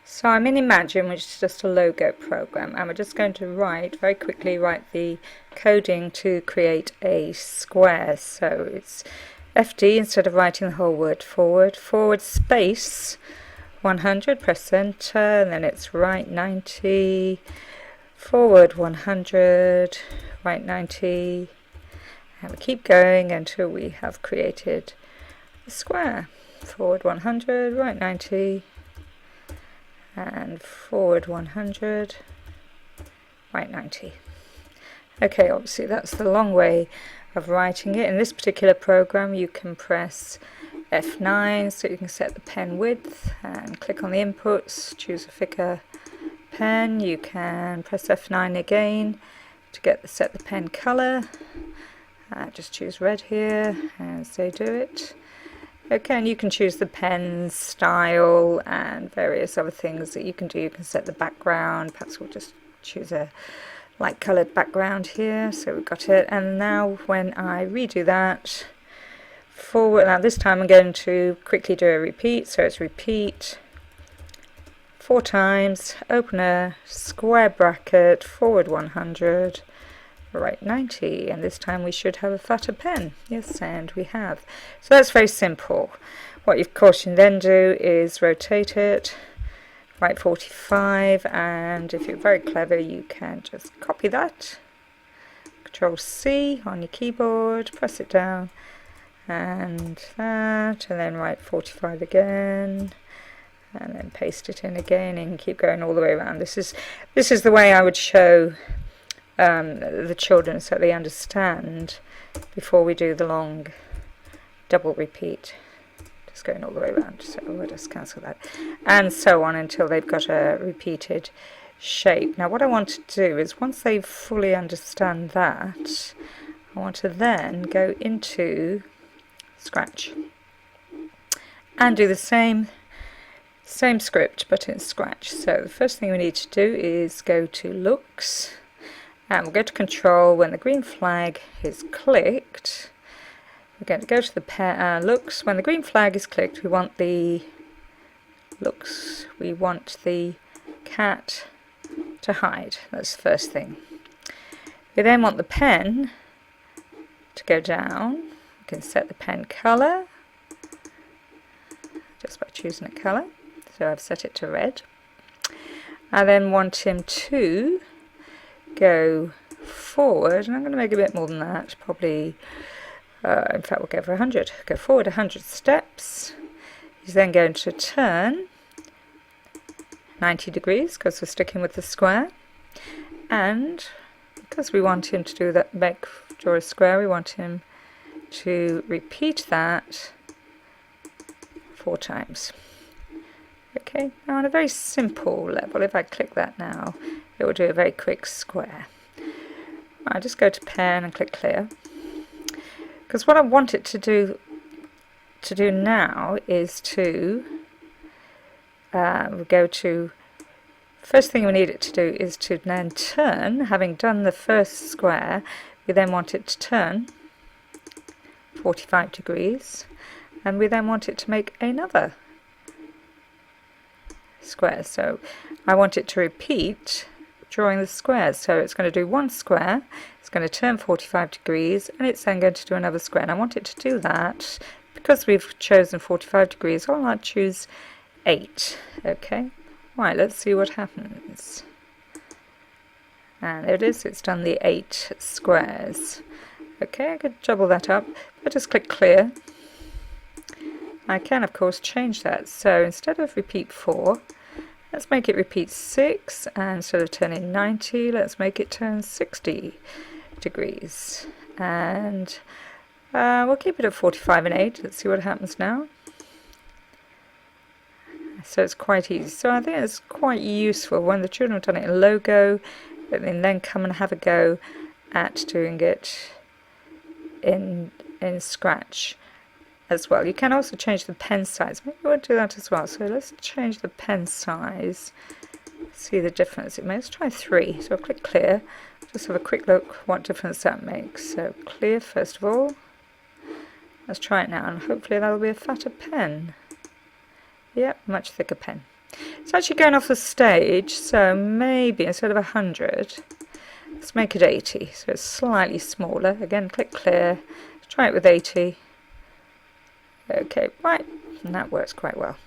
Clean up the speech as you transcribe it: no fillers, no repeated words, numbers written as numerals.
So I'm in Imagine, which is just a logo program, and we're just going to very quickly write the coding to create a square. So it's FD, instead of writing the whole word forward space 100, press enter, and then it's right 90, forward 100, right 90, and we keep going until we have created a square. Forward 100, right 90, and forward 100, right 90. Okay, obviously that's the long way of writing it. In this particular program you can press F9 so you can set the pen width and click on the inputs, choose a thicker pen. You can press F9 again to set the pen color. Just choose red here and say do it. Okay, and you can choose the pen style and various other things that you can do. You can set the background. Perhaps we'll just choose a light coloured background here. So we've got it. And now when I redo that, forward, now this time I'm going to quickly do a repeat. So it's repeat 4 times, open a square bracket, forward 100, right 90, and this time we should have a fatter pen. Yes, and we have. So that's very simple. What of course you then do is rotate it, right 45, and if you're very clever you can just copy that, Control C on your keyboard, press it down, and that, and then right 45 again, and then paste it in again, and keep going all the way around. This is the way I would show the children so they understand before we do the long double repeat. Just going all the way around, so we'll just cancel that, and so on until they've got a repeated shape. Now what I want to do is, once they fully understand that, I want to then go into Scratch and do the same script but in Scratch. So the first thing we need to do is go to Looks, and we'll go to Control. When the green flag is clicked, we're going to go to the Looks. When the green flag is clicked, we want the cat to hide. That's the first thing. We then want the pen to go down. We can set the pen color just by choosing a color. So I've set it to red. I then want him to go forward, and I'm going to make a bit more than that, probably, in fact we'll go for 100. Go forward 100 steps. He's then going to turn 90 degrees because we're sticking with the square, and because we want him to do that, draw a square, we want him to repeat that 4 times. Okay, now on a very simple level, if I click that now, it will do a very quick square. I just go to pen and click clear, because what I want it to do now is to go to, first thing we need it to do is to then turn. Having done the first square, we then want it to turn 45 degrees, and we then want it to make another square. So I want it to repeat drawing the squares. So it's going to do 1 square, it's going to turn 45 degrees, and it's then going to do another square. And I want it to do that because we've chosen 45 degrees. I'll choose 8. Okay, right, let's see what happens. And there it is, it's done the 8 squares. Okay, I could double that up. I just click clear. I can of course change that, so instead of repeat 4, let's make it repeat 6, and instead of turning 90, let's make it turn 60 degrees, and we'll keep it at 45 and 8. Let's see what happens now. So it's quite easy. So I think it's quite useful when the children have done it in Logo, but then come and have a go at doing it in Scratch as well. You can also change the pen size. Maybe we'll do that as well. So let's change the pen size. See the difference it makes. Let's try 3. So I'll click clear. Just have a quick look what difference that makes. So clear first of all. Let's try it now, and hopefully that'll be a fatter pen. Yep, much thicker pen. It's actually going off the stage, so maybe instead of 100, let's make it 80, so it's slightly smaller. Again, click clear, try it with 80. Okay, right, and that works quite well.